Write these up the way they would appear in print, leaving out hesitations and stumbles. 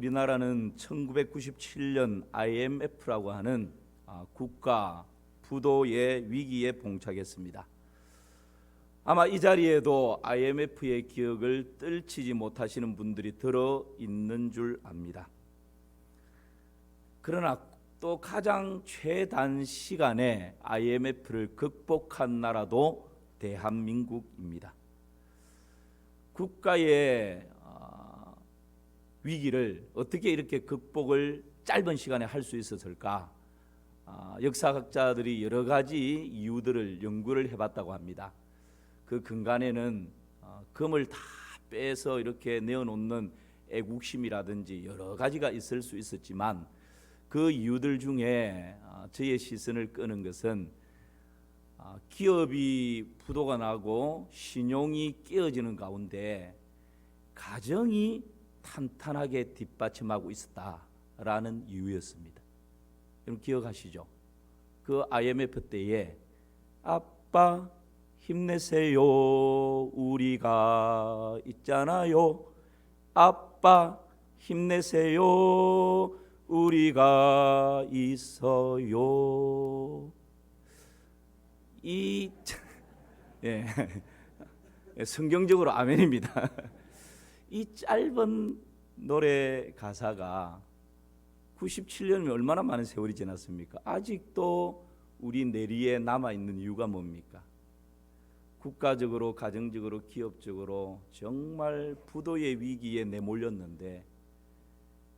우리나라는 1997년 IMF라고 하는 국가 부도의 위기에 봉착했습니다. 아마 이 자리에도 IMF의 기억을 떨치지 못하시는 분들이 들어 있는 줄 압니다. 그러나 또 가장 최단 시간에 IMF를 극복한 나라도 대한민국입니다. 국가의 위기를 어떻게 이렇게 극복을 짧은 시간에 할 수 있었을까? 역사학자들이 여러 가지 이유들을 연구를 해봤다고 합니다. 그 근간에는 금을 다 빼서 이렇게 내어놓는 애국심이라든지 여러 가지가 있을 수 있었지만 그 이유들 중에 저의 시선을 끄는 것은 기업이 부도가 나고 신용이 깨어지는 가운데 가정이 탄탄하게 뒷받침하고 있었다라는 이유였습니다. 여러분 기억하시죠? 그 IMF 때에 아빠 힘내세요 우리가 있잖아요. 아빠 힘내세요 우리가 있어요. 예, 성경적으로 아멘입니다. 이 짧은 노래 가사가 97년이면 얼마나 많은 세월이 지났습니까? 아직도 우리 내리에 남아있는 이유가 뭡니까? 국가적으로, 가정적으로, 기업적으로 정말 부도의 위기에 내몰렸는데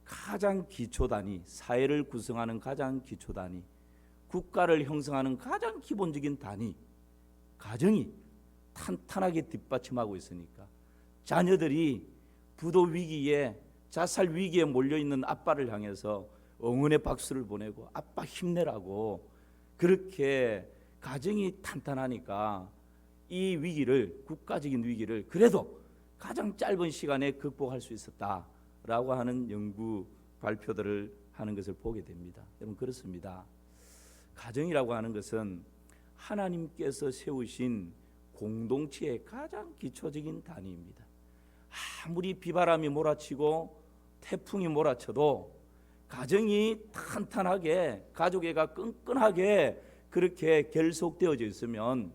가장 기초단위, 사회를 구성하는 가장 기초단위, 국가를 형성하는 가장 기본적인 단위, 가정이 탄탄하게 뒷받침하고 있으니까 자녀들이 부도 위기에, 자살 위기에 몰려있는 아빠를 향해서 응원의 박수를 보내고 아빠 힘내라고, 그렇게 가정이 탄탄하니까 이 위기를, 국가적인 위기를 그래도 가장 짧은 시간에 극복할 수 있었다라고 하는 연구 발표들을 하는 것을 보게 됩니다. 여러분 그렇습니다. 가정이라고 하는 것은 하나님께서 세우신 공동체의 가장 기초적인 단위입니다. 아무리 비바람이 몰아치고 태풍이 몰아쳐도 가정이 탄탄하게, 가족애가 끈끈하게 그렇게 결속되어져 있으면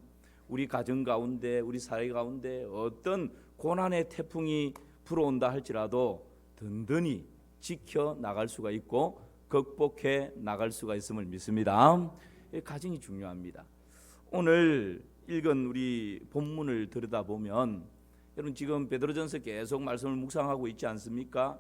우리 가정 가운데, 우리 사회 가운데 어떤 고난의 태풍이 불어온다 할지라도 든든히 지켜나갈 수가 있고 극복해 나갈 수가 있음을 믿습니다. 가정이 중요합니다. 오늘 읽은 우리 본문을 들여다보면 여러분 지금 베드로전서 계속 말씀을 묵상하고 있지 않습니까?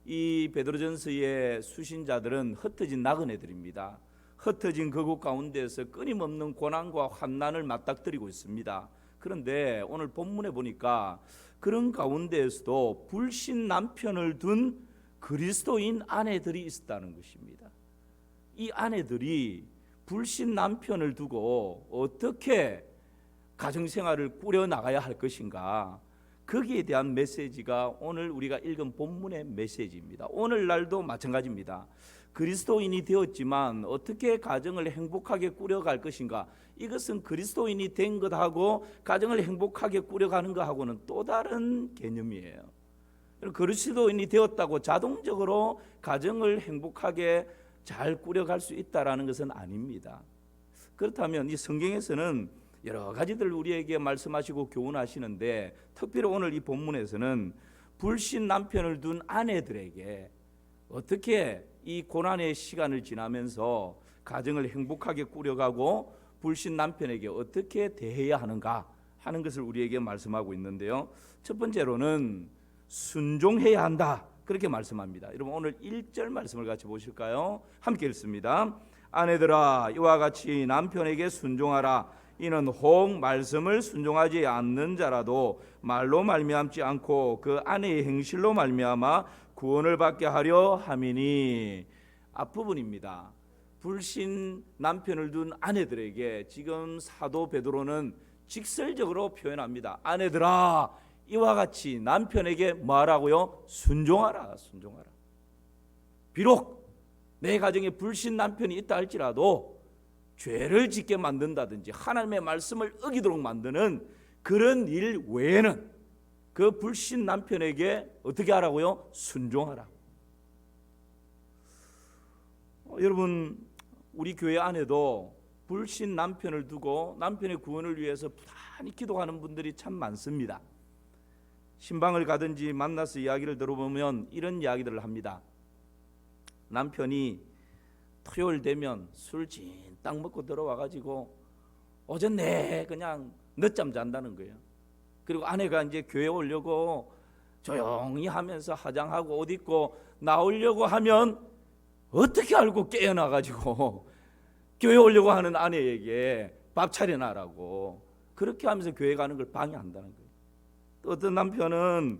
이 베드로전서의 수신자들은 흩어진 나그네들입니다. 흩어진 그곳 가운데서 끊임없는 고난과 환난을 맞닥뜨리고 있습니다. 그런데 오늘 본문에 보니까 그런 가운데에서도 불신 남편을 둔 그리스도인 아내들이 있었다는 것입니다. 이 아내들이 불신 남편을 두고 어떻게 가정생활을 꾸려나가야 할 것인가, 거기에 대한 메시지가 오늘 우리가 읽은 본문의 메시지입니다. 오늘날도 마찬가지입니다. 그리스도인이 되었지만 어떻게 가정을 행복하게 꾸려갈 것인가, 이것은 그리스도인이 된 것하고 가정을 행복하게 꾸려가는 것하고는 또 다른 개념이에요. 그리스도인이 되었다고 자동적으로 가정을 행복하게 잘 꾸려갈 수 있다라는 것은 아닙니다. 그렇다면 이 성경에서는 여러 가지들 우리에게 말씀하시고 교훈하시는데 특별히 오늘 이 본문에서는 불신 남편을 둔 아내들에게 어떻게 이 고난의 시간을 지나면서 가정을 행복하게 꾸려가고 불신 남편에게 어떻게 대해야 하는가 하는 것을 우리에게 말씀하고 있는데요. 첫 번째로는 순종해야 한다, 그렇게 말씀합니다. 여러분 오늘 1절 말씀을 같이 보실까요? 함께 읽습니다. 아내들아 이와 같이 남편에게 순종하라. 이는 혹 말씀을 순종하지 않는 자라도 말로 말미암지 않고 그 아내의 행실로 말미암아 구원을 받게 하려 함이니. 앞부분입니다. 불신 남편을 둔 아내들에게 지금 사도 베드로는 직설적으로 표현합니다. 아내들아 이와 같이 남편에게 뭐하라고요? 순종하라. 순종하라. 비록 내 가정에 불신 남편이 있다 할지라도 죄를 짓게 만든다든지 하나님의 말씀을 어기도록 만드는 그런 일 외에는 그 불신 남편에게 어떻게 하라고요? 순종하라. 여러분, 우리 교회 안에도 불신 남편을 두고 남편의 구원을 위해서 부단히 기도하는 분들이 참 많습니다. 신방을 가든지 만나서 이야기를 들어보면 이런 이야기들을 합니다. 남편이 토요일 되면 술 진딱 먹고 들어와가지고 오전 내 그냥 늦잠 잔다는 거예요. 그리고 아내가 이제 교회 오려고 조용히 하면서 화장하고 옷 입고 나오려고 하면 어떻게 알고 깨어나가지고 교회 오려고 하는 아내에게 밥 차려놔라고 그렇게 하면서 교회 가는 걸 방해한다는 거예요. 또 어떤 남편은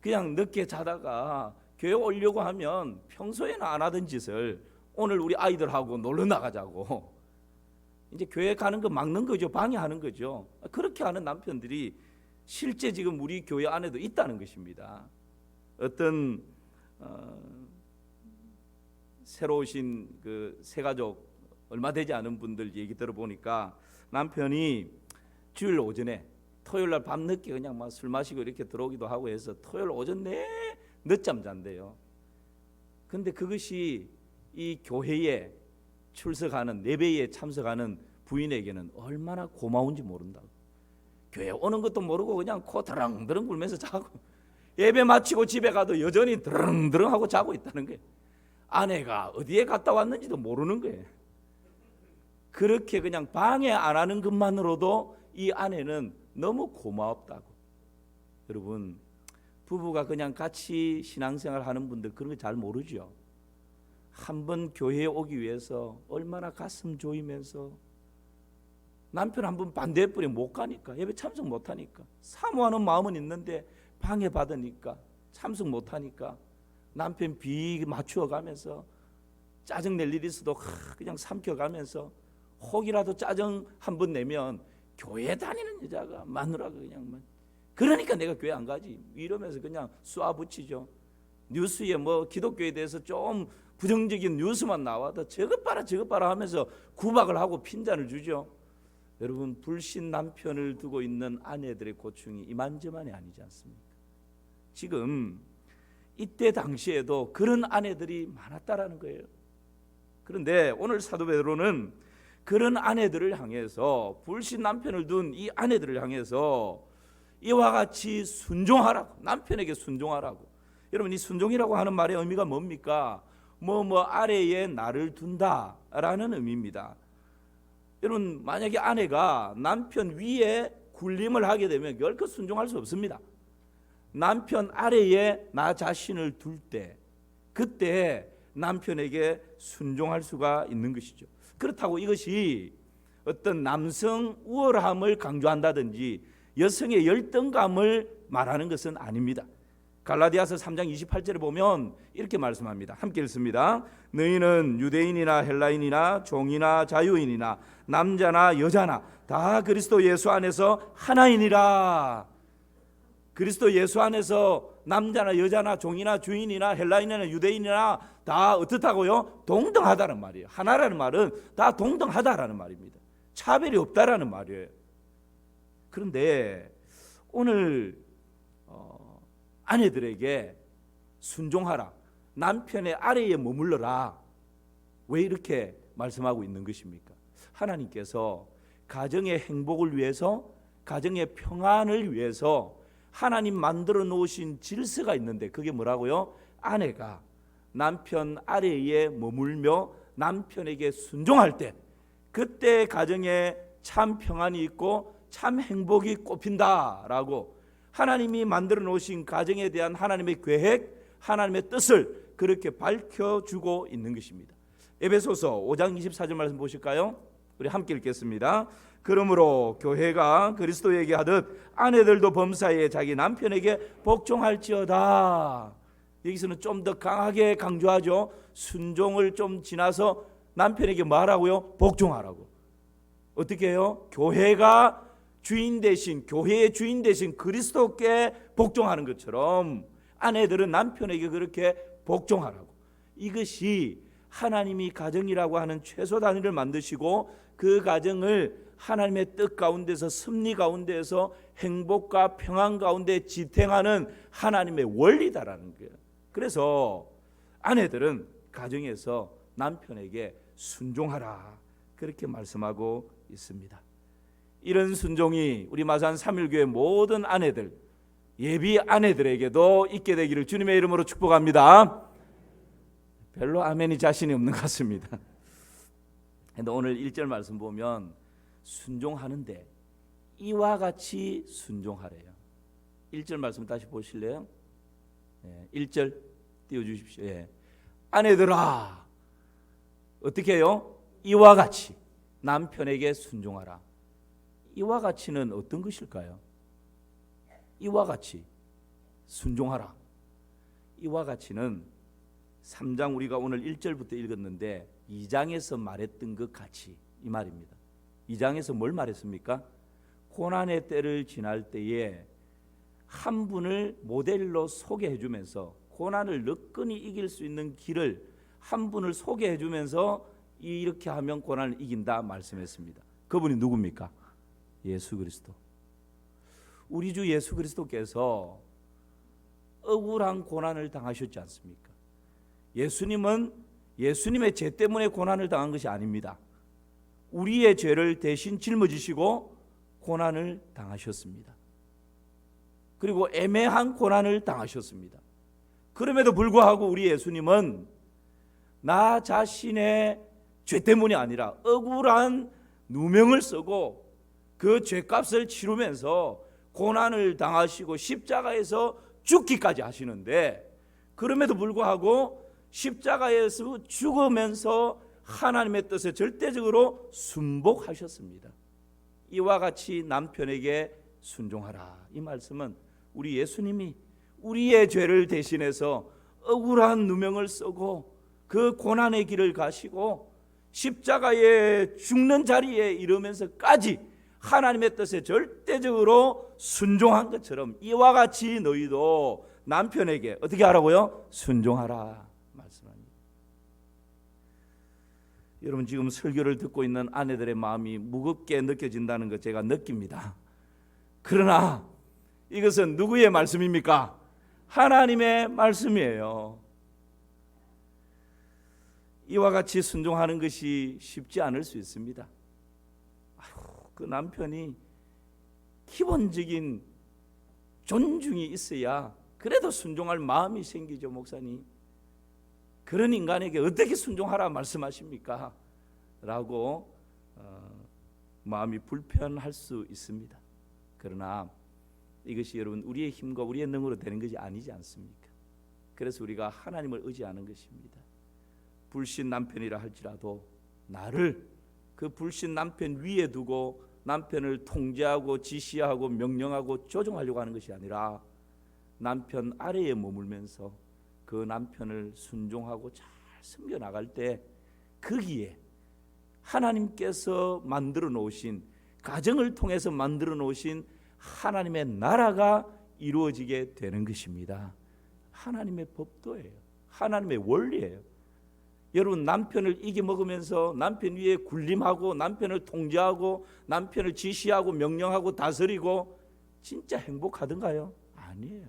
그냥 늦게 자다가 교회 오려고 하면 평소에는 안 하던 짓을 오늘 우리 아이들하고 놀러 나가자고 이제 교회 가는 거 막는 거죠. 방해하는 거죠. 그렇게 하는 남편들이 실제 지금 우리 교회 안에도 있다는 것입니다. 어떤 새로 오신 그 새가족 얼마 되지 않은 분들 얘기 들어보니까 남편이 주일 오전에 토요일 날 밤늦게 그냥 막 술 마시고 이렇게 들어오기도 하고 해서 토요일 오전 내에 늦잠 잔대요. 근데 그것이 이 교회에 출석하는 예배에 참석하는 부인에게는 얼마나 고마운지 모른다고. 교회 오는 것도 모르고 그냥 코 드렁드렁 굴면서 자고 예배 마치고 집에 가도 여전히 드렁드렁 하고 자고 있다는 거예요. 아내가 어디에 갔다 왔는지도 모르는 거예요. 그렇게 그냥 방해 안 하는 것만으로도 이 아내는 너무 고마웠다고. 여러분, 부부가 그냥 같이 신앙생활 하는 분들 그런 거 잘 모르죠. 한번 교회에 오기 위해서 얼마나 가슴 조이면서 남편 한 번 반대해버리면 못 가니까 예배 참석 못 하니까 사모하는 마음은 있는데 방해받으니까 참석 못 하니까 남편 비 맞추어 가면서 짜증 낼 일이 있어도 그냥 삼켜가면서 혹이라도 짜증 한 번 내면 교회 다니는 여자가 마누라가 그냥 그러니까 내가 교회 안 가지 이러면서 그냥 쏴붙이죠. 뉴스에 뭐 기독교에 대해서 좀 부정적인 뉴스만 나와도 저것 봐라 하면서 구박을 하고 핀잔을 주죠. 여러분, 불신 남편을 두고 있는 아내들의 고충이 이만저만이 아니지 않습니까? 지금 이때 당시에도 그런 아내들이 많았다라는 거예요. 그런데 오늘 사도 베드로는 그런 아내들을 향해서 불신 남편을 둔 이 아내들을 향해서 이와 같이 순종하라고, 남편에게 순종하라고. 여러분, 이 순종이라고 하는 말의 의미가 뭡니까? 아래에 나를 둔다라는 의미입니다. 여러분, 만약에 아내가 남편 위에 군림을 하게 되면 결코 순종할 수 없습니다. 남편 아래에 나 자신을 둘 때 그때 남편에게 순종할 수가 있는 것이죠. 그렇다고 이것이 어떤 남성 우월함을 강조한다든지 여성의 열등감을 말하는 것은 아닙니다. 갈라디아서 3장 28절에 보면 이렇게 말씀합니다. 함께 읽습니다. 너희는 유대인이나 헬라인이나 종이나 자유인이나 남자나 여자나 다 그리스도 예수 안에서 하나이니라. 그리스도 예수 안에서 남자나 여자나 종이나 주인이나 헬라인이나 유대인이나 다 어떻다고요? 동등하다는 말이에요. 하나라는 말은 다 동등하다라는 말입니다. 차별이 없다라는 말이에요. 그런데 오늘 아내들에게 순종하라, 남편의 아래에 머물러라, 왜 이렇게 말씀하고 있는 것입니까? 하나님께서 가정의 행복을 위해서, 가정의 평안을 위해서 하나님 만들어 놓으신 질서가 있는데 그게 뭐라고요? 아내가 남편 아래에 머물며 남편에게 순종할 때 그때 가정에 참 평안이 있고 참 행복이 꼽힌다라고 하나님이 만들어 놓으신 가정에 대한 하나님의 계획, 하나님의 뜻을 그렇게 밝혀주고 있는 것입니다. 에베소서 5장 24절 말씀 보실까요? 우리 함께 읽겠습니다. 그러므로 교회가 그리스도에게 하듯 아내들도 범사에 자기 남편에게 복종할지어다. 여기서는 좀 더 강하게 강조하죠. 순종을 좀 지나서 남편에게 말하고요, 복종하라고. 어떻게 해요? 교회가 주인 대신, 교회의 주인 대신 그리스도께 복종하는 것처럼 아내들은 남편에게 그렇게 복종하라고. 이것이 하나님이 가정이라고 하는 최소 단위를 만드시고 그 가정을 하나님의 뜻 가운데서, 섭리 가운데서 행복과 평안 가운데 지탱하는 하나님의 원리다라는 거예요. 그래서 아내들은 가정에서 남편에게 순종하라 그렇게 말씀하고 있습니다. 이런 순종이 우리 마산 3일교회 모든 아내들, 예비 아내들에게도 있게 되기를 주님의 이름으로 축복합니다. 별로 아멘이 자신이 없는 것 같습니다. 근데 오늘 1절 말씀 보면 순종하는데 이와 같이 순종하래요. 1절 말씀 다시 보실래요? 1절 띄워주십시오. 아내들아 어떻게 해요? 이와 같이 남편에게 순종하라. 이와 같이는 어떤 것일까요? 이와 같이 순종하라. 이와 같이는 3장 우리가 오늘 1절부터 읽었는데 2장에서 말했던 것 같이 이 말입니다. 2장에서 뭘 말했습니까? 고난의 때를 지날 때에 한 분을 모델로 소개해 주면서 고난을 너끈히 이길 수 있는 길을 한 분을 소개해 주면서 이렇게 하면 고난을 이긴다 말씀했습니다. 그분이 누굽니까? 예수 그리스도. 우리 주 예수 그리스도께서 억울한 고난을 당하셨지 않습니까? 예수님은 예수님의 죄 때문에 고난을 당한 것이 아닙니다. 우리의 죄를 대신 짊어지시고 고난을 당하셨습니다. 그리고 애매한 고난을 당하셨습니다. 그럼에도 불구하고 우리 예수님은 나 자신의 죄 때문이 아니라 억울한 누명을 쓰고 그 죄값을 치르면서 고난을 당하시고 십자가에서 죽기까지 하시는데, 그럼에도 불구하고 십자가에서 죽으면서 하나님의 뜻에 절대적으로 순복하셨습니다. 이와 같이 남편에게 순종하라. 이 말씀은 우리 예수님이 우리의 죄를 대신해서 억울한 누명을 쓰고 그 고난의 길을 가시고 십자가에 죽는 자리에 이르면서까지 하나님의 뜻에 절대적으로 순종한 것처럼 이와 같이 너희도 남편에게 어떻게 하라고요? 순종하라 말씀합니다. 여러분 지금 설교를 듣고 있는 아내들의 마음이 무겁게 느껴진다는 것 제가 느낍니다. 그러나 이것은 누구의 말씀입니까? 하나님의 말씀이에요. 이와 같이 순종하는 것이 쉽지 않을 수 있습니다. 그 남편이 기본적인 존중이 있어야 그래도 순종할 마음이 생기죠, 목사님. 그런 인간에게 어떻게 순종하라 말씀하십니까? 라고 마음이 불편할 수 있습니다. 그러나 이것이 여러분 우리의 힘과 우리의 능으로 되는 것이 아니지 않습니까? 그래서 우리가 하나님을 의지하는 것입니다. 불신 남편이라 할지라도 나를 그 불신 남편 위에 두고 남편을 통제하고 지시하고 명령하고 조종하려고 하는 것이 아니라 남편 아래에 머물면서 그 남편을 순종하고 잘 섬겨 나갈 때 거기에 하나님께서 만들어 놓으신, 가정을 통해서 만들어 놓으신 하나님의 나라가 이루어지게 되는 것입니다. 하나님의 법도예요. 하나님의 원리예요. 여러분 남편을 이겨먹으면서 남편 위에 군림하고 남편을 통제하고 남편을 지시하고 명령하고 다스리고 진짜 행복하던가요? 아니에요.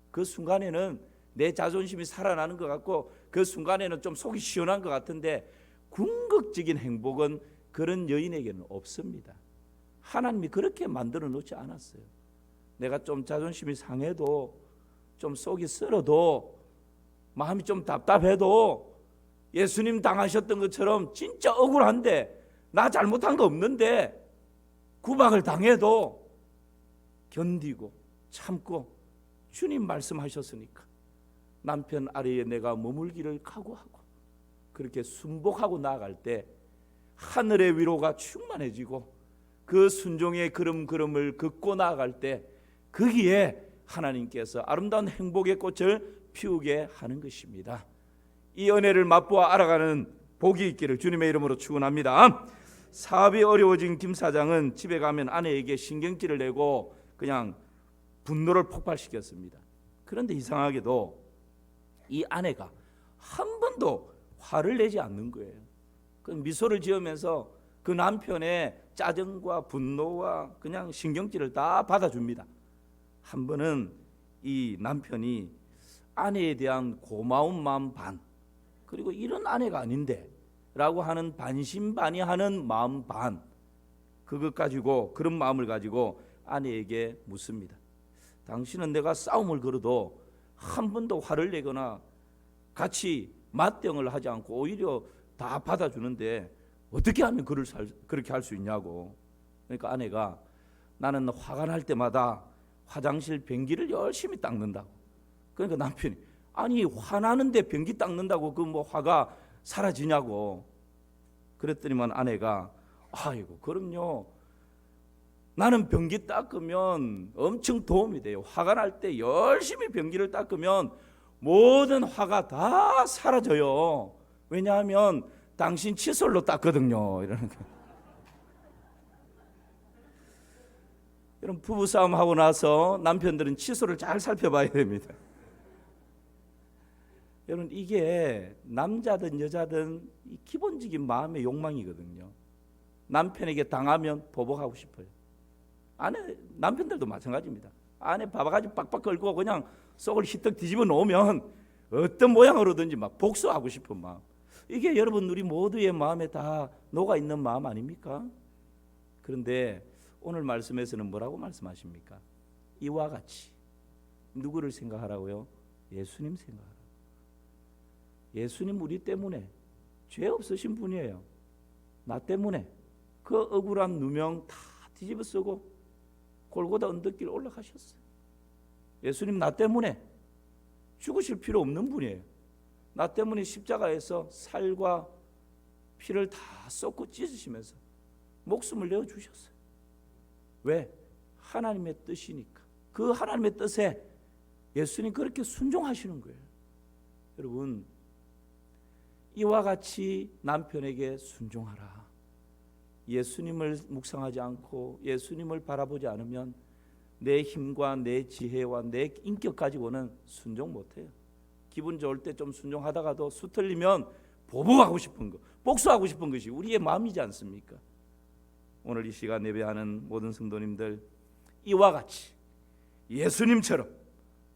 그 순간에는 내 자존심이 살아나는 것 같고 그 순간에는 좀 속이 시원한 것 같은데 궁극적인 행복은 그런 여인에게는 없습니다. 하나님이 그렇게 만들어 놓지 않았어요. 내가 좀 자존심이 상해도 좀 속이 썰어도 마음이 좀 답답해도 예수님 당하셨던 것처럼 진짜 억울한데 나 잘못한 거 없는데 구박을 당해도 견디고 참고 주님 말씀하셨으니까 남편 아래에 내가 머물기를 각오하고 그렇게 순복하고 나아갈 때 하늘의 위로가 충만해지고 그 순종의 걸음걸음을 걷고 나아갈 때 거기에 하나님께서 아름다운 행복의 꽃을 피우게 하는 것입니다. 이 은혜를 맛보아 알아가는 복이 있기를 주님의 이름으로 축원합니다. 사업이 어려워진 김 사장은 집에 가면 아내에게 신경질을 내고 그냥 분노를 폭발시켰습니다. 그런데 이상하게도 이 아내가 한 번도 화를 내지 않는 거예요. 그 미소를 지으면서 그 남편의 짜증과 분노와 그냥 신경질을 다 받아줍니다. 한 번은 이 남편이 아내에 대한 고마운 마음 반, 그리고 이런 아내가 아닌데 라고 하는 반신반의하는 마음 반, 그것 가지고, 그런 마음을 가지고 아내에게 묻습니다. 당신은 내가 싸움을 걸어도 한 번도 화를 내거나 같이 맞대응을 하지 않고 오히려 다 받아주는데 어떻게 하면 그렇게 할 수 있냐고. 그러니까 아내가, 나는 화가 날 때마다 화장실 변기를 열심히 닦는다고. 그러니까 남편이, 아니 화나는데 변기 닦는다고 그 뭐 화가 사라지냐고. 그랬더니만 아내가, 아이고 그럼요, 나는 변기 닦으면 엄청 도움이 돼요. 화가 날 때 열심히 변기를 닦으면 모든 화가 다 사라져요. 왜냐하면 당신 칫솔로 닦거든요. 이러는 거예요. 여러분, 부부싸움 하고 나서 남편들은 칫솔을 잘 살펴봐야 됩니다. 여러분, 이게 남자든 여자든 기본적인 마음의 욕망이거든요. 남편에게 당하면 보복하고 싶어요. 남편들도 마찬가지입니다. 아내 바바가지 빡빡 걸고 그냥 속을 히떡 뒤집어 놓으면 어떤 모양으로든지 막 복수하고 싶은 마음. 이게 여러분 우리 모두의 마음에 다 녹아 있는 마음 아닙니까? 그런데 오늘 말씀에서는 뭐라고 말씀하십니까? 이와 같이 누구를 생각하라고요? 예수님 생각하라고. 예수님 우리 때문에 죄 없으신 분이에요. 나 때문에 그 억울한 누명 다 뒤집어 쓰고 골고다 언덕길 올라가셨어요. 예수님 나 때문에 죽으실 필요 없는 분이에요. 나 때문에 십자가에서 살과 피를 다 쏟고 찢으시면서 목숨을 내어주셨어요. 왜? 하나님의 뜻이니까. 그 하나님의 뜻에 예수님 그렇게 순종하시는 거예요. 여러분, 이와 같이 남편에게 순종하라. 예수님을 묵상하지 않고 예수님을 바라보지 않으면 내 힘과 내 지혜와 내 인격 가지고는 순종 못해요. 기분 좋을 때 좀 순종하다가도 수틀리면 보복하고 싶은 거, 복수하고 싶은 것이 우리의 마음이지 않습니까? 오늘 이 시간 예배하는 모든 성도님들, 이와 같이 예수님처럼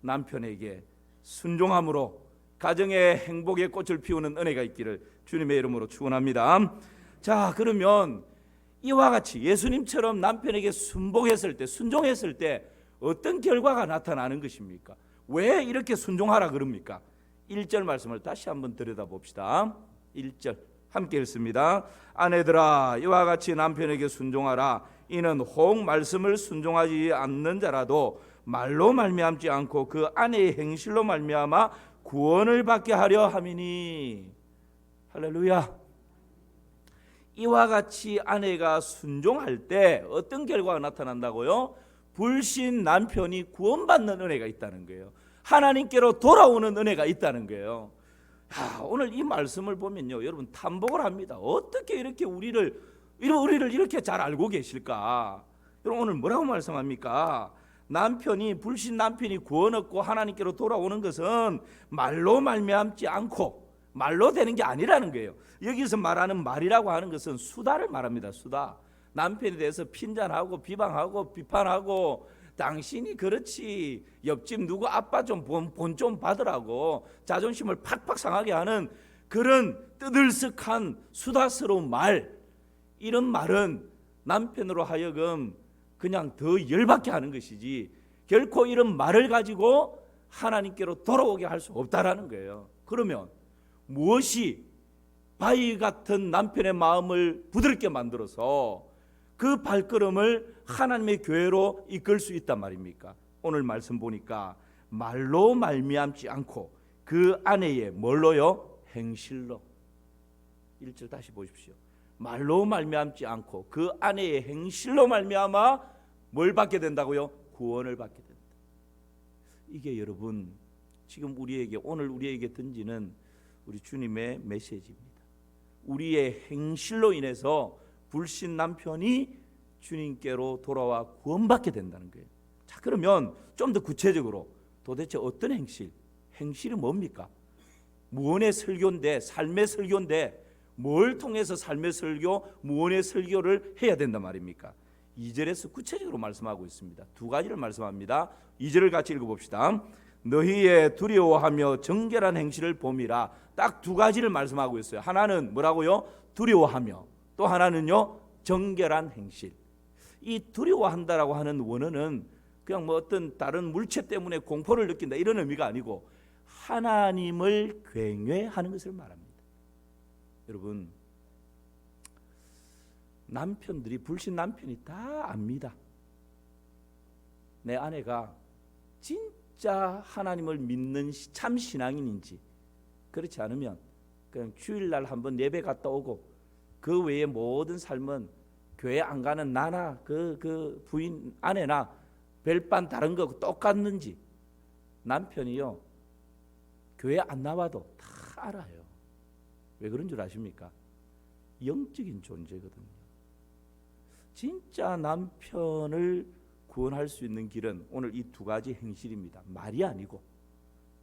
남편에게 순종함으로 가정의 행복의 꽃을 피우는 은혜가 있기를 주님의 이름으로 축원합니다. 자, 그러면 이와 같이 예수님처럼 남편에게 순종했을 때 어떤 결과가 나타나는 것입니까? 왜 이렇게 순종하라 그럽니까? 1절 말씀을 다시 한번 들여다봅시다. 1절 함께 읽습니다. 아내들아, 이와 같이 남편에게 순종하라. 이는 혹 말씀을 순종하지 않는 자라도 말로 말미암지 않고 그 아내의 행실로 말미암아 구원을 받게 하려 함이니. 할렐루야. 이와 같이 아내가 순종할 때 어떤 결과가 나타난다고요? 불신 남편이 구원받는 은혜가 있다는 거예요. 하나님께로 돌아오는 은혜가 있다는 거예요. 오늘 이 말씀을 보면요, 여러분 탐복을 합니다. 어떻게 이렇게 우리를 이렇게 잘 알고 계실까? 여러분 오늘 뭐라고 말씀합니까? 불신 남편이 구원 얻고 하나님께로 돌아오는 것은 말로 말미암지 않고 말로 되는 게 아니라는 거예요. 여기서 말하는 말이라고 하는 것은 수다를 말합니다. 수다. 남편에 대해서 핀잔하고 비방하고 비판하고, 당신이 그렇지, 옆집 누구 아빠 좀 본 좀 받으라고 자존심을 팍팍 상하게 하는 그런 뜨들썩한 수다스러운 말, 이런 말은 남편으로 하여금 그냥 더 열받게 하는 것이지 결코 이런 말을 가지고 하나님께로 돌아오게 할 수 없다라는 거예요. 그러면 무엇이 바위 같은 남편의 마음을 부드럽게 만들어서 그 발걸음을 하나님의 교회로 이끌 수 있단 말입니까? 오늘 말씀 보니까 말로 말미암지 않고 그 아내의 뭘로요? 행실로. 1절 다시 보십시오. 말로 말미암지 않고 그 아내의 행실로 말미암아 뭘 받게 된다고요? 구원을 받게 된다. 이게 여러분 지금 오늘 우리에게 던지는 우리 주님의 메시지입니다. 우리의 행실로 인해서 불신 남편이 주님께로 돌아와 구원받게 된다는 거예요. 자, 그러면 좀 더 구체적으로 도대체 어떤 행실이 뭡니까? 무언의 설교인데, 삶의 설교인데 뭘 통해서 삶의 설교, 무언의 설교를 해야 된단 말입니까? 2절에서 구체적으로 말씀하고 있습니다. 두 가지를 말씀합니다. 2절을 같이 읽어봅시다. 너희의 두려워하며 정결한 행실을 봄이라. 딱 두 가지를 말씀하고 있어요. 하나는 뭐라고요? 두려워하며, 또 하나는요 정결한 행실. 이 두려워한다라고 하는 원어는 그냥 뭐 어떤 다른 물체 때문에 공포를 느낀다 이런 의미가 아니고 하나님을 경외하는 것을 말합니다. 여러분, 남편들이, 불신 남편이 다 압니다. 내 아내가 진짜 하나님을 믿는 참 신앙인인지, 그렇지 않으면 그냥 주일날 한번 예배 갔다 오고 그 외의 모든 삶은 교회 안 가는 나나 그 부인 아내나 별반 다른 거 똑같는지, 남편이요 교회 안 나와도 다 알아요. 왜 그런 줄 아십니까? 영적인 존재거든요. 진짜 남편을 구원할 수 있는 길은 오늘 이 두 가지 행실입니다. 말이 아니고,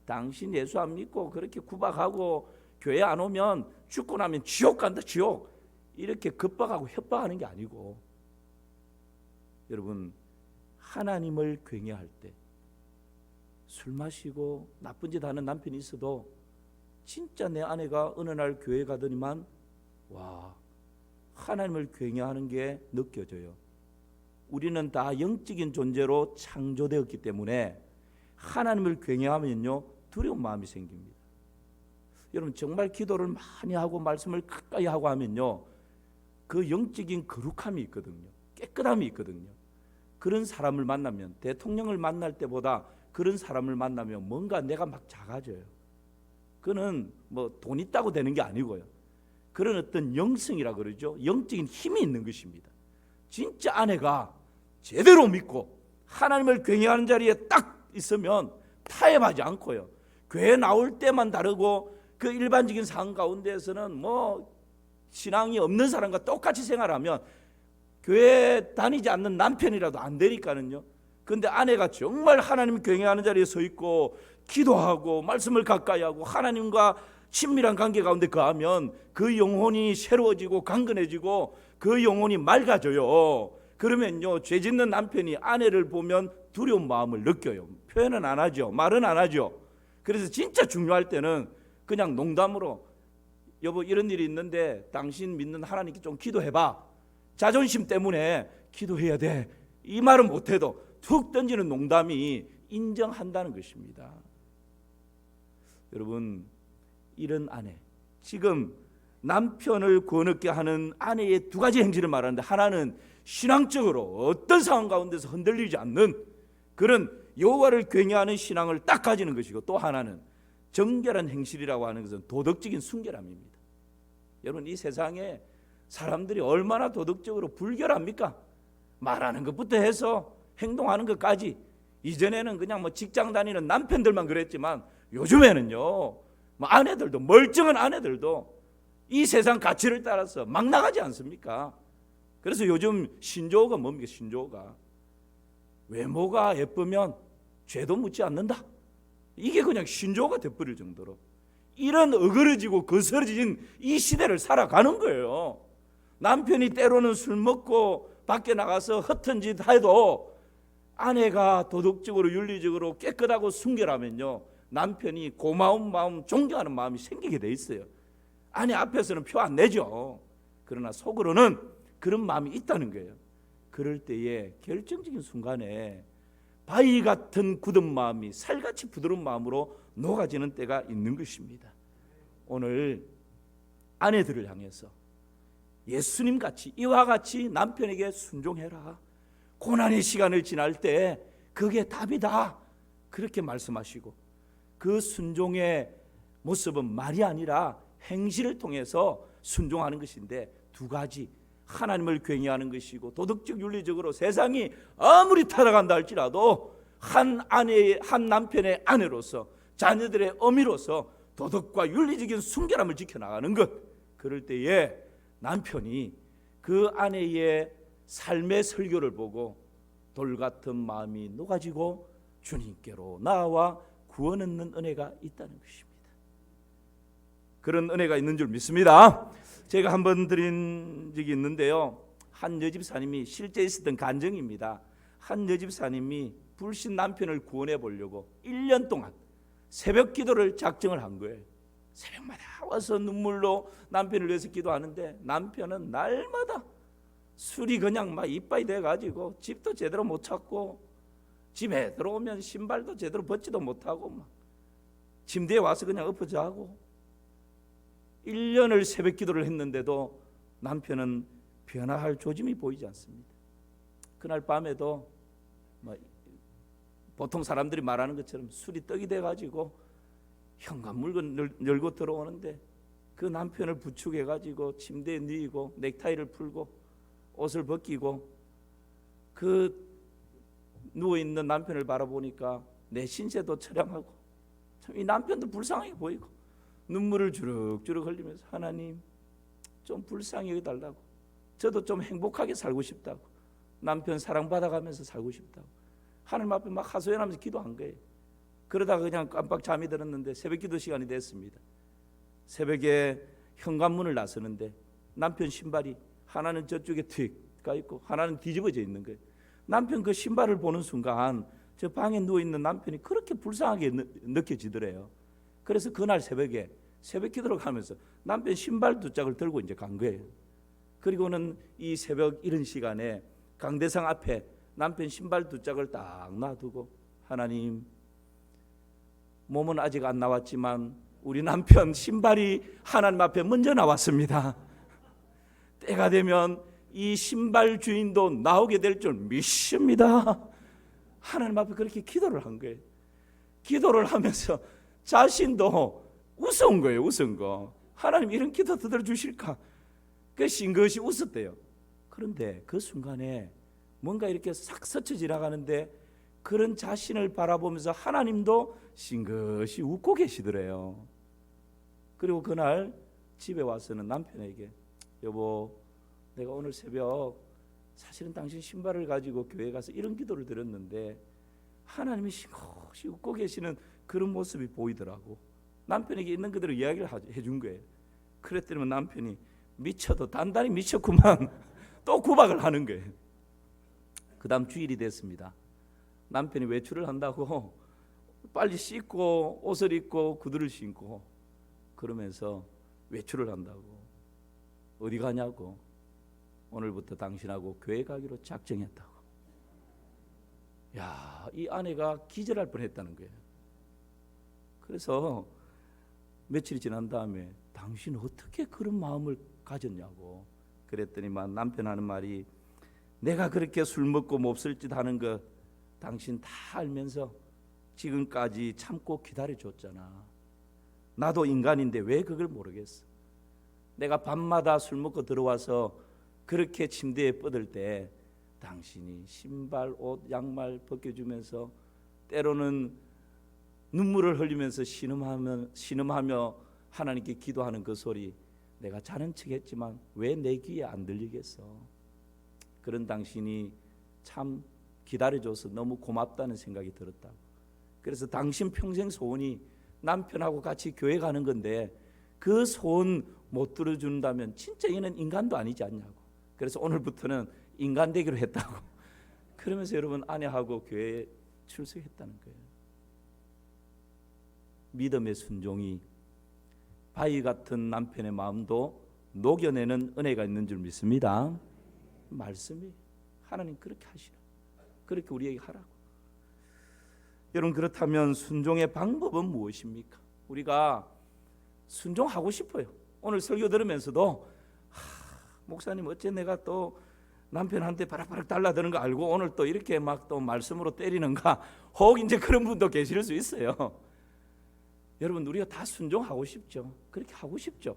당신 예수 안 믿고 그렇게 구박하고 교회 안 오면 죽고 나면 지옥 간다, 지옥, 이렇게 겁박하고 협박하는 게 아니고, 여러분, 하나님을 경외할 때 술 마시고 나쁜 짓 하는 남편이 있어도 진짜 내 아내가 어느 날 교회 가더니만 와, 하나님을 경외하는 게 느껴져요. 우리는 다 영적인 존재로 창조되었기 때문에 하나님을 경외하면요 두려운 마음이 생깁니다. 여러분, 정말 기도를 많이 하고 말씀을 가까이 하고 하면요 그 영적인 거룩함이 있거든요. 깨끗함이 있거든요. 그런 사람을 만나면, 대통령을 만날 때보다 그런 사람을 만나면 뭔가 내가 막 작아져요. 그는 뭐 돈 있다고 되는 게 아니고요, 그런 어떤 영성이라 그러죠. 영적인 힘이 있는 것입니다. 진짜 아내가 제대로 믿고 하나님을 경외하는 자리에 딱 있으면 타협하지 않고요, 교회 나올 때만 다르고 그 일반적인 상황 가운데에서는 뭐 신앙이 없는 사람과 똑같이 생활하면 교회 다니지 않는 남편이라도 안 되니까는요. 근데 아내가 정말 하나님 경외하는 자리에 서 있고 기도하고 말씀을 가까이 하고 하나님과 친밀한 관계 가운데 거하면 그 영혼이 새로워지고 강건해지고 그 영혼이 맑아져요. 그러면요 죄 짓는 남편이 아내를 보면 두려운 마음을 느껴요. 표현은 안 하죠, 말은 안 하죠. 그래서 진짜 중요할 때는 그냥 농담으로 여보 이런 일이 있는데 당신 믿는 하나님께 좀 기도해봐, 자존심 때문에 기도해야 돼, 이 말은 못해도 툭 던지는 농담이 인정한다는 것입니다. 여러분, 이런 아내, 지금 남편을 구원 얻게 하는 아내의 두 가지 행실을 말하는데, 하나는 신앙적으로 어떤 상황 가운데서 흔들리지 않는 그런 여호와를 경외하는 신앙을 딱 가지는 것이고, 또 하나는 정결한 행실이라고 하는 것은 도덕적인 순결함입니다. 여러분, 이 세상에 사람들이 얼마나 도덕적으로 불결합니까? 말하는 것부터 해서 행동하는 것까지. 이전에는 그냥 뭐 직장 다니는 남편들만 그랬지만 요즘에는요 뭐 아내들도, 멀쩡한 아내들도 이 세상 가치를 따라서 막 나가지 않습니까? 그래서 요즘 신조어가 뭡니까? 신조어가 외모가 예쁘면 죄도 묻지 않는다, 이게 그냥 신조어가 돼버릴 정도로 이런 어그러지고 거스러진 이 시대를 살아가는 거예요. 남편이 때로는 술 먹고 밖에 나가서 허튼 짓 해도 아내가 도덕적으로 윤리적으로 깨끗하고 순결하면요 남편이 고마운 마음, 존경하는 마음이 생기게 돼 있어요. 아내 앞에서는 표 안 내죠. 그러나 속으로는 그런 마음이 있다는 거예요. 그럴 때에 결정적인 순간에 바위 같은 굳은 마음이 살같이 부드러운 마음으로 녹아지는 때가 있는 것입니다. 오늘 아내들을 향해서 예수님같이, 이와 같이 남편에게 순종해라, 고난의 시간을 지날 때 그게 답이다, 그렇게 말씀하시고, 그 순종의 모습은 말이 아니라 행실을 통해서 순종하는 것인데, 두 가지, 하나님을 경외하는 것이고 도덕적 윤리적으로 세상이 아무리 타락한다 할지라도 한 남편의 아내로서, 자녀들의 어미로서 도덕과 윤리적인 순결함을 지켜나가는 것. 그럴 때에 남편이 그 아내의 삶의 설교를 보고 돌 같은 마음이 녹아지고 주님께로 나와 구원 얻는 은혜가 있다는 것입니다. 그런 은혜가 있는 줄 믿습니다. 제가 한번 드린 적이 있는데요, 한 여집사님이, 실제 있었던 간증입니다. 한 여집사님이 불신 남편을 구원해 보려고 1년 동안 새벽 기도를 작정을 한 거예요. 새벽마다 와서 눈물로 남편을 위해서 기도하는데 남편은 날마다 술이 그냥 막 이빠이 돼가지고 집도 제대로 못 찾고 집에 들어오면 신발도 제대로 벗지도 못하고 막 침대에 와서 그냥 엎어 자고 1년을 새벽 기도를 했는데도 남편은 변화할 조짐이 보이지 않습니다. 그날 밤에도 뭐 보통 사람들이 말하는 것처럼 술이 떡이 돼가지고 현관 물건 열고 들어오는데 그 남편을 부축해가지고 침대에 누이고 넥타이를 풀고 옷을 벗기고 그 누워있는 남편을 바라보니까 내 신세도 처량하고 참 이 남편도 불쌍하게 보이고 눈물을 주룩주룩 흘리면서 하나님 좀 불쌍히 여겨달라고, 저도 좀 행복하게 살고 싶다고, 남편 사랑받아가면서 살고 싶다고 하나님 앞에 막 하소연하면서 기도한 거예요. 그러다가 그냥 깜빡 잠이 들었는데 새벽 기도 시간이 됐습니다. 새벽에 현관문을 나서는데 남편 신발이 하나는 저쪽에 튀 가 있고 하나는 뒤집어져 있는 거예요. 남편 그 신발을 보는 순간 저 방에 누워있는 남편이 그렇게 불쌍하게 느껴지더래요. 그래서 그날 새벽에 새벽 기도를 가면서 남편 신발 두 짝을 들고 이제 간 거예요. 그리고는 이 새벽 이른 시간에 강대상 앞에 남편 신발 두 짝을 딱 놔두고 하나님, 몸은 아직 안 나왔지만 우리 남편 신발이 하나님 앞에 먼저 나왔습니다. 때가 되면 이 신발 주인도 나오게 될 줄 믿습니다. 하나님 앞에 그렇게 기도를 한 거예요. 기도를 하면서 자신도 웃은 거예요. 웃은 거. 하나님 이런 기도 들어주실까? 그 싱긋이 웃었대요. 그런데 그 순간에 뭔가 이렇게 싹 스쳐 지나가는데 그런 자신을 바라보면서 하나님도 싱긋이 웃고 계시더래요. 그리고 그날 집에 와서는 남편에게 여보, 내가 오늘 새벽 사실은 당신 신발을 가지고 교회 가서 이런 기도를 드렸는데 하나님이 싱긋이 웃고 계시는 그런 모습이 보이더라고. 남편에게 있는 그대로 이야기를 해준 거예요. 그랬더니 남편이 미쳐도 단단히 미쳤구만 또 구박을 하는 거예요. 그 다음 주일이 됐습니다. 남편이 외출을 한다고 빨리 씻고 옷을 입고 구두를 신고 그러면서 외출을 한다고. 어디 가냐고. 오늘부터 당신하고 교회 가기로 작정했다고. 야, 이 아내가 기절할 뻔했다는 거예요. 그래서 며칠이 지난 다음에 당신 어떻게 그런 마음을 가졌냐고 그랬더니만 남편 하는 말이 내가 그렇게 술 먹고 몹쓸 짓 하는 거 당신 다 알면서 지금까지 참고 기다려줬잖아. 나도 인간인데 왜 그걸 모르겠어. 내가 밤마다 술 먹고 들어와서 그렇게 침대에 뻗을 때 당신이 신발, 옷, 양말 벗겨주면서 때로는 눈물을 흘리면서 신음하며 하나님께 기도하는 그 소리 내가 자는 척했지만 왜 내 귀에 안 들리겠어. 그런 당신이 참 기다려줘서 너무 고맙다는 생각이 들었다고. 그래서 당신 평생 소원이 남편하고 같이 교회 가는 건데 그 소원 못 들어준다면 진짜 얘는 인간도 아니지 않냐고. 그래서 오늘부터는 인간 되기로 했다고. 그러면서 여러분 아내하고 교회에 출석했다는 거예요. 믿음의 순종이 바위 같은 남편의 마음도 녹여내는 은혜가 있는 줄 믿습니다. 말씀이 하나님 그렇게 하시라. 그렇게 우리에게 하라고. 여러분 그렇다면 순종의 방법은 무엇입니까? 우리가 순종하고 싶어요. 오늘 설교 들으면서도 목사님 어째 내가 또 남편한테 바락바락 달라드는 거 알고 오늘 또 이렇게 막 또 말씀으로 때리는가 혹 이제 그런 분도 계실 수 있어요. 여러분 우리가 다 순종하고 싶죠. 그렇게 하고 싶죠.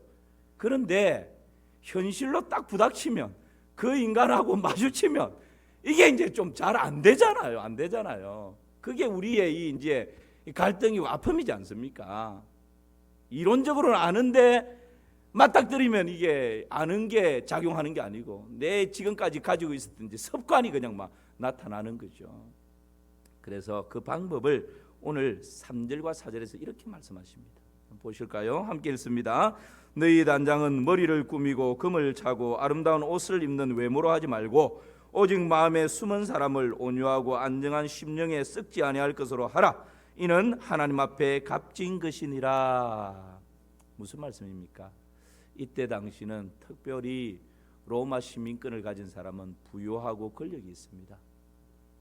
그런데 현실로 딱 부닥치면 그 인간하고 마주치면 이게 이제 좀 잘 안 되잖아요. 안 되잖아요. 그게 우리의 이 이제 갈등이고 아픔이지 않습니까? 이론적으로는 아는데 맞닥뜨리면 이게 아는 게 작용하는 게 아니고 내 지금까지 가지고 있었던 이제 습관이 그냥 막 나타나는 거죠. 그래서 그 방법을 오늘 3절과 4절에서 이렇게 말씀하십니다. 보실까요? 함께 읽습니다. 너희 단장은 머리를 꾸미고 금을 차고 아름다운 옷을 입는 외모로 하지 말고 오직 마음에 숨은 사람을 온유하고 안정한 심령에 썩지 아니할 것으로 하라. 이는 하나님 앞에 값진 것이니라. 무슨 말씀입니까? 이때 당시는 특별히 로마 시민권을 가진 사람은 부유하고 권력이 있습니다.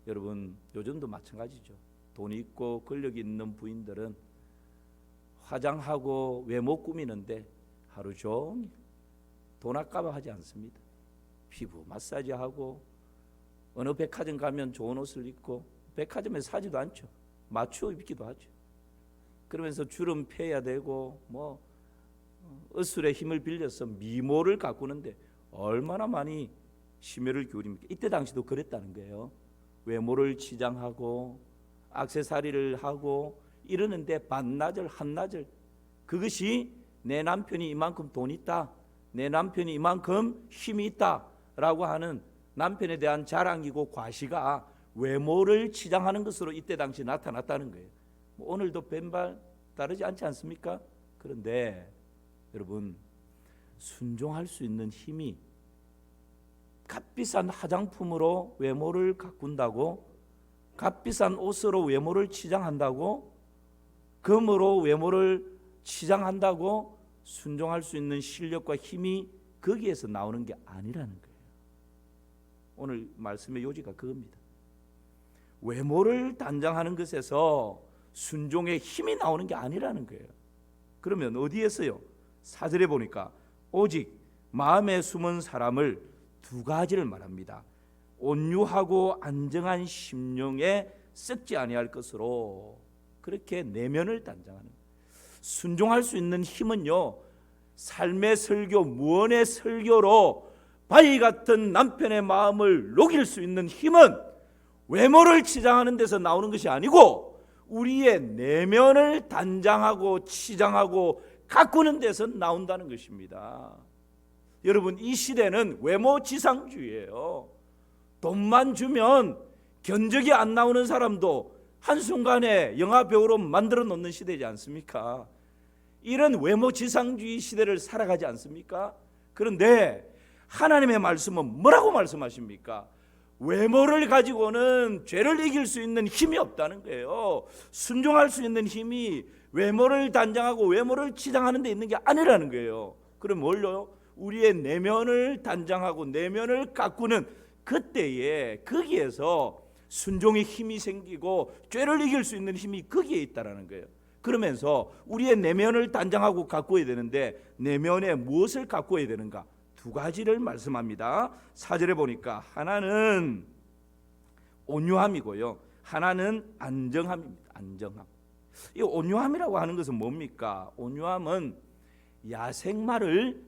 여러분 요즘도 마찬가지죠. 돈이 있고 권력이 있는 부인들은 화장하고 외모 꾸미는데 하루 종일 돈 아까워 하지 않습니다. 피부 마사지하고 어느 백화점 가면 좋은 옷을 입고 백화점에 사지도 않죠. 맞추어 입기도 하죠. 그러면서 주름 펴야 되고 뭐 의술의 힘을 빌려서 미모를 가꾸는데 얼마나 많이 심혈을 기울입니까? 이때 당시도 그랬다는 거예요. 외모를 치장하고 액세서리를 하고 이러는데 반나절 한나절 그것이 내 남편이 이만큼 돈 있다, 내 남편이 이만큼 힘이 있다라고 하는 남편에 대한 자랑이고 과시가 외모를 치장하는 것으로 이때 당시 나타났다는 거예요. 뭐 오늘도 벤발 다르지 않지 않습니까? 그런데 여러분 순종할 수 있는 힘이 값비싼 화장품으로 외모를 가꾼다고, 값비싼 옷으로 외모를 치장한다고, 금으로 외모를 치장한다고 순종할 수 있는 실력과 힘이 거기에서 나오는 게 아니라는 거예요. 오늘 말씀의 요지가 그겁니다. 외모를 단장하는 것에서 순종의 힘이 나오는 게 아니라는 거예요. 그러면 어디에서요? 4절에 보니까 오직 마음에 숨은 사람을 두 가지를 말합니다. 온유하고 안정한 심령에 썩지 아니할 것으로, 그렇게 내면을 단장하는 거예요. 순종할 수 있는 힘은요, 삶의 설교, 무언의 설교로 바위 같은 남편의 마음을 녹일 수 있는 힘은 외모를 치장하는 데서 나오는 것이 아니고 우리의 내면을 단장하고 치장하고 가꾸는 데서 나온다는 것입니다. 여러분 이 시대는 외모 지상주의예요. 돈만 주면 견적이 안 나오는 사람도 한순간에 영화배우로 만들어 놓는 시대지 않습니까? 이런 외모 지상주의 시대를 살아가지 않습니까? 그런데 하나님의 말씀은 뭐라고 말씀하십니까? 외모를 가지고는 죄를 이길 수 있는 힘이 없다는 거예요. 순종할 수 있는 힘이 외모를 단장하고 외모를 치장하는 데 있는 게 아니라는 거예요. 그럼 뭘요? 우리의 내면을 단장하고 내면을 가꾸는 그때에 거기에서 순종의 힘이 생기고 죄를 이길 수 있는 힘이 거기에 있다라는 거예요. 그러면서 우리의 내면을 단장하고 가꾸어야 되는데 내면에 무엇을 가꾸어야 되는가? 두 가지를 말씀합니다. 4절에 보니까 하나는 온유함이고요, 하나는 안정함입니다. 안정함. 이 온유함이라고 하는 것은 뭡니까? 온유함은 야생마를,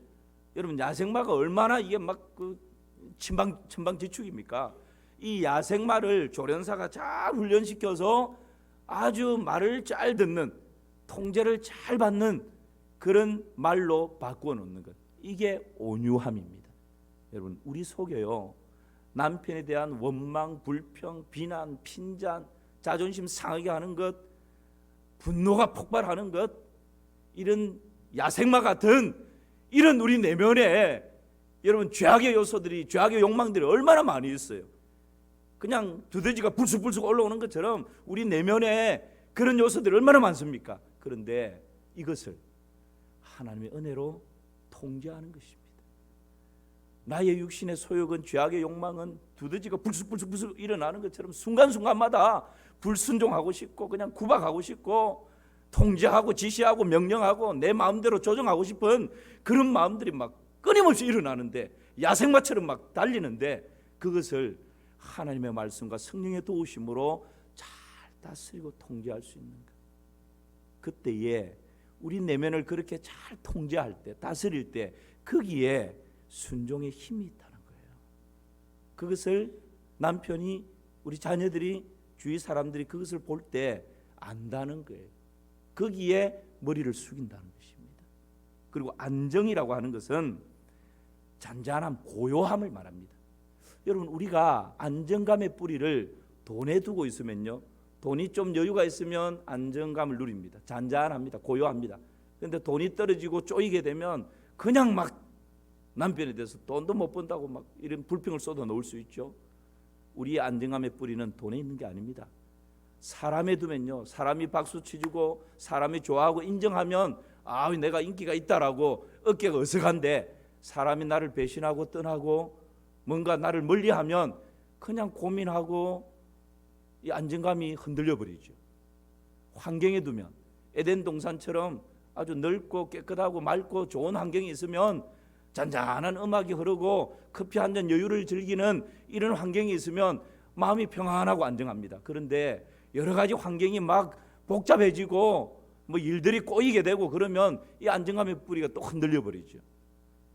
여러분 야생마가 얼마나 이게 막 그 천방지축입니까? 이 야생마를 조련사가 잘 훈련시켜서 아주 말을 잘 듣는, 통제를 잘 받는 그런 말로 바꾸어 놓는 것, 이게 온유함입니다. 여러분 우리 속에요, 남편에 대한 원망, 불평, 비난, 핀잔, 자존심 상하게 하는 것, 분노가 폭발하는 것, 이런 야생마 같은 이런 우리 내면에 여러분 죄악의 요소들이, 죄악의 욕망들이 얼마나 많이 있어요. 그냥 두더지가 불쑥불쑥 올라오는 것처럼 우리 내면에 그런 요소들이 얼마나 많습니까? 그런데 이것을 하나님의 은혜로 통제하는 것입니다. 나의 육신의 소욕은, 죄악의 욕망은 두더지가 불쑥불쑥 일어나는 것처럼 순간순간마다 불순종하고 싶고 그냥 구박하고 싶고 통제하고 지시하고 명령하고 내 마음대로 조정하고 싶은 그런 마음들이 막 끊임없이 일어나는데, 야생마처럼 막 달리는데, 그것을 하나님의 말씀과 성령의 도우심으로 잘 다스리고 통제할 수 있는 것. 그때에 우리 내면을 그렇게 잘 통제할 때, 다스릴 때 거기에 순종의 힘이 있다는 거예요. 그것을 남편이, 우리 자녀들이, 주위 사람들이 그것을 볼 때 안다는 거예요. 거기에 머리를 숙인다는 것입니다. 그리고 안정이라고 하는 것은 잔잔함, 고요함을 말합니다. 여러분 우리가 안정감의 뿌리를 돈에 두고 있으면요, 돈이 좀 여유가 있으면 안정감을 누립니다. 잔잔합니다. 고요합니다. 그런데 돈이 떨어지고 쪼이게 되면 그냥 막 남편에 대해서 돈도 못 번다고 막 이런 불평을 쏟아 놓을 수 있죠. 우리의 안정감의 뿌리는 돈에 있는 게 아닙니다. 사람에 두면요, 사람이 박수 치주고 사람이 좋아하고 인정하면 내가 인기가 있다라고 어깨가 어색한데, 사람이 나를 배신하고 떠나고 뭔가 나를 멀리하면 그냥 고민하고 이 안정감이 흔들려 버리죠. 환경에 두면 에덴 동산처럼 아주 넓고 깨끗하고 맑고 좋은 환경이 있으면, 잔잔한 음악이 흐르고 커피 한 잔 여유를 즐기는 이런 환경이 있으면 마음이 평안하고 안정합니다. 그런데 여러 가지 환경이 막 복잡해지고 뭐 일들이 꼬이게 되고 그러면 이 안정감의 뿌리가 또 흔들려 버리죠.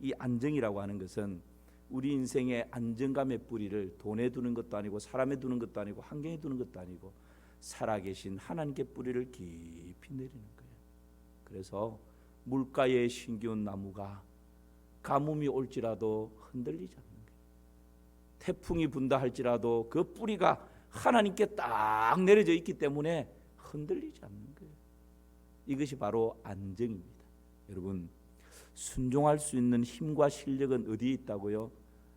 이 안정이라고 하는 것은 우리 인생의 안정감의 뿌리를 돈에 두는 것도 아니고 사람에 두는 것도 아니고 환경에 두는 것도 아니고 살아계신 하나님께 뿌리를 깊이 내리는 거예요. 그래서 물가에 심기운 나무가 가뭄이 올지라도 흔들리지 않는 거예요. 태풍이 분다 할지라도 그 뿌리가 하나님께 딱 내려져 있기 때문에 흔들리지 않는 거예요. 이것이 바로 안정입니다. 여러분, 순종할 수 있는 힘과 실력은 어디에 있다고요?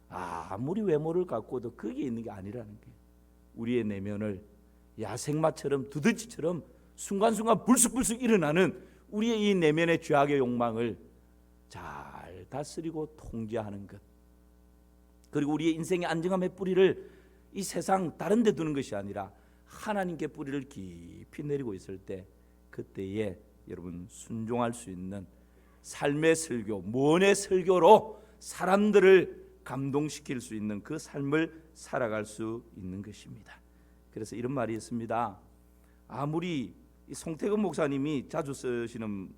아무리 외모를 갖고도 거기에 있는 게 아니라는 거예요. 우리의 내면을 야생마처럼 두더지처럼 순간순간 불쑥불쑥 일어나는 우리의 이 내면의 죄악의 욕망을 잘 다스리고 통제하는 것, 그리고 우리의 인생의 안정함의 뿌리를 이 세상 다른 데 두는 것이 아니라 하나님께 뿌리를 깊이 내리고 있을 때, 그때에 여러분 순종할 수 있는 삶의 설교, 무언의 설교로 사람들을 감동시킬 수 있는 그 삶을 살아갈 수 있는 것입니다. 그래서 이런 말이 있습니다. 아무리 송태근 목사님이 자주 쓰시는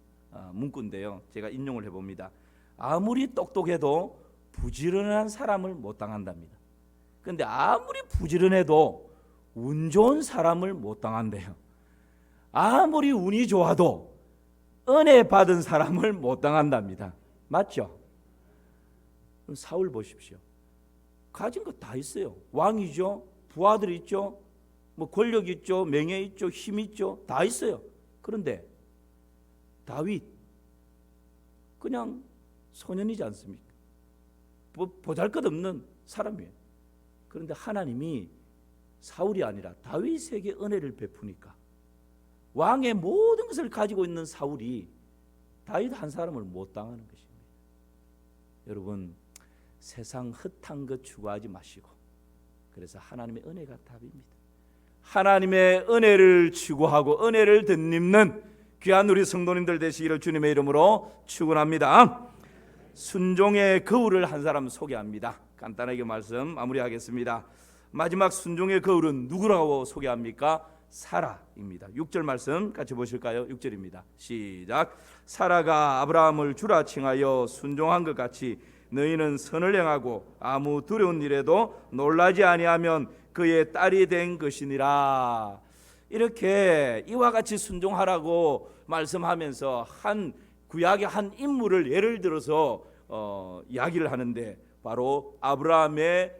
문구인데요, 제가 인용을 해봅니다. 아무리 똑똑해도 부지런한 사람을 못 당한답니다. 그런데 아무리 부지런해도 운 좋은 사람을 못 당한대요. 아무리 운이 좋아도 은혜 받은 사람을 못 당한답니다. 맞죠? 그럼 사울 보십시오. 가진 거 다 있어요. 왕이죠, 부하들 있죠, 뭐 권력 있죠, 명예 있죠, 힘 있죠, 다 있어요. 그런데 다윗 그냥 소년이지 않습니까? 보잘것없는 사람이에요. 그런데 하나님이 사울이 아니라 다윗에게 은혜를 베푸니까 왕의 모든 것을 가지고 있는 사울이 다윗 한 사람을 못 당하는 것입니다. 여러분, 세상 헛한 것 추구하지 마시고, 그래서 하나님의 은혜가 답입니다. 하나님의 은혜를 추구하고 은혜를 덧입는 귀한 우리 성도님들 되시기를 주님의 이름으로 축원합니다. 순종의 거울을 한 사람 소개합니다. 간단하게 말씀 마무리하겠습니다. 마지막 순종의 거울은 누구라고 소개합니까? 사라입니다. 6절 말씀 같이 보실까요? 6절입니다. 시작. 사라가 아브라함을 주라 칭하여 순종한 것 같이 너희는 선을 행하고 아무 두려운 일에도 놀라지 아니하면 그의 딸이 된 것이니라. 이렇게 이와 같이 순종하라고 말씀하면서 한 구약의 한 인물을 예를 들어서 이야기를 하는데, 바로 아브라함의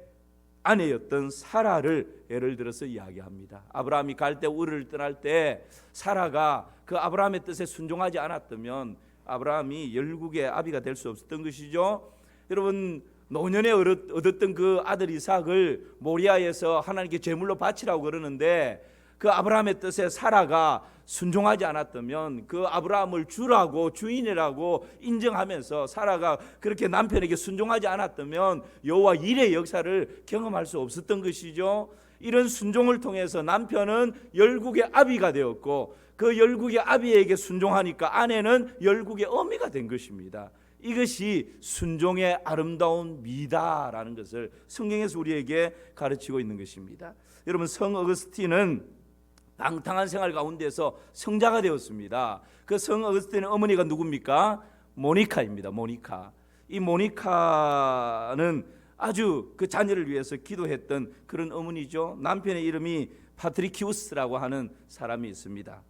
아내였던 사라를 예를 들어서 이야기합니다. 아브라함이 갈대 우르를 떠날 때 사라가 그 아브라함의 뜻에 순종하지 않았다면 아브라함이 열국의 아비가 될 수 없었던 것이죠. 여러분, 노년에 얻었던 그 아들 이삭을 모리아에서 하나님께 제물로 바치라고 그러는데, 그 아브라함의 뜻에 사라가 순종하지 않았다면 그 아브라함을 주라고, 주인이라고 인정하면서 사라가 그렇게 남편에게 순종하지 않았다면 여호와 일의 역사를 경험할 수 없었던 것이죠. 이런 순종을 통해서 남편은 열국의 아비가 되었고, 그 열국의 아비에게 순종하니까 아내는 열국의 어미가 된 것입니다. 이것이 순종의 아름다운 미다라는 것을 성경에서 우리에게 가르치고 있는 것입니다. 여러분, 성 어거스틴은 방탕한 생활 가운데서 성자가 되었습니다. 그 성 어거스틴의 어머니가 누굽니까? 모니카입니다. 모니카. 이 모니카는 아주 그 자녀를 위해서 기도했던 그런 어머니죠. 남편의 이름이 파트리키우스라고 하는 사람이 있습니다.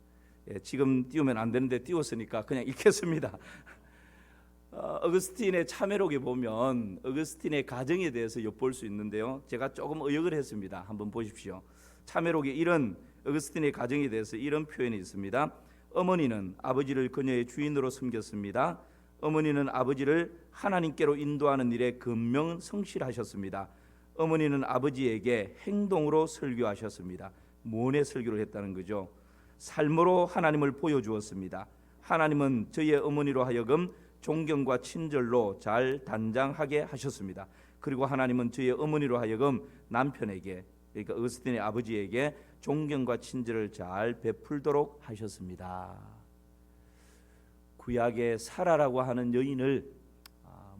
지금 띄우면 안 되는데 띄웠으니까 그냥 읽겠습니다. 어거스틴의 참회록에 보면 어거스틴의 가정에 대해서 엿볼 수 있는데요, 제가 조금 의역을 했습니다. 한번 보십시오. 참회록에 이런 어거스틴의 가정에 대해서 이런 표현이 있습니다. 어머니는 아버지를 그녀의 주인으로 섬겼습니다. 어머니는 아버지를 하나님께로 인도하는 일에 근명 성실하셨습니다. 어머니는 아버지에게 행동으로 설교하셨습니다. 문의 설교를 했다는 거죠. 삶으로 하나님을 보여주었습니다. 하나님은 저희의 어머니로 하여금 존경과 친절로 잘 단장하게 하셨습니다. 그리고 하나님은 저희의 어머니로 하여금 남편에게, 그러니까 어스틴의 아버지에게 존경과 친절을 잘 베풀도록 하셨습니다. 구약의 사라라고 하는 여인을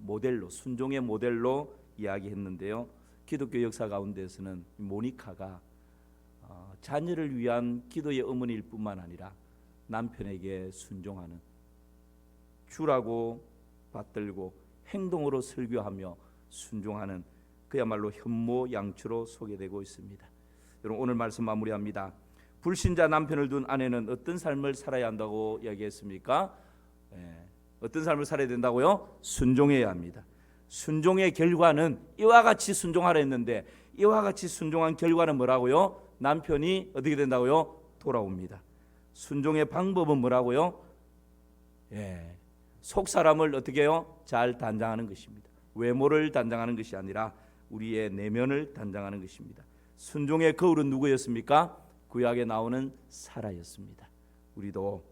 모델로, 순종의 모델로 이야기했는데요. 기독교 역사 가운데서는 모니카가 자녀를 위한 기도의 어머니일 뿐만 아니라 남편에게 순종하는, 주라고 받들고 행동으로 설교하며 순종하는 그야말로 현모양처로 소개되고 있습니다. 여러분, 오늘 말씀 마무리합니다. 불신자 남편을 둔 아내는 어떤 삶을 살아야 한다고 이야기했습니까? 어떤 삶을 살아야 된다고요? 순종해야 합니다. 순종의 결과는 이와 같이 순종하라 했는데, 이와 같이 순종한 결과는 뭐라고요? 남편이 어떻게 된다고요? 돌아옵니다. 순종의 방법은 뭐라고요? 속 사람을 어떻게 해요? 잘 단장하는 것입니다. 외모를 단장하는 것이 아니라 우리의 내면을 단장하는 것입니다. 순종의 거울은 누구였습니까? 구약에 나오는 사라였습니다. 우리도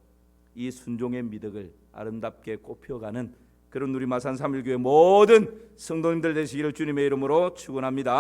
이 순종의 미덕을 아름답게 꽃피워가는 그런 우리 마산 3.1교회 모든 성도님들 되시기를 주님의 이름으로 축원합니다.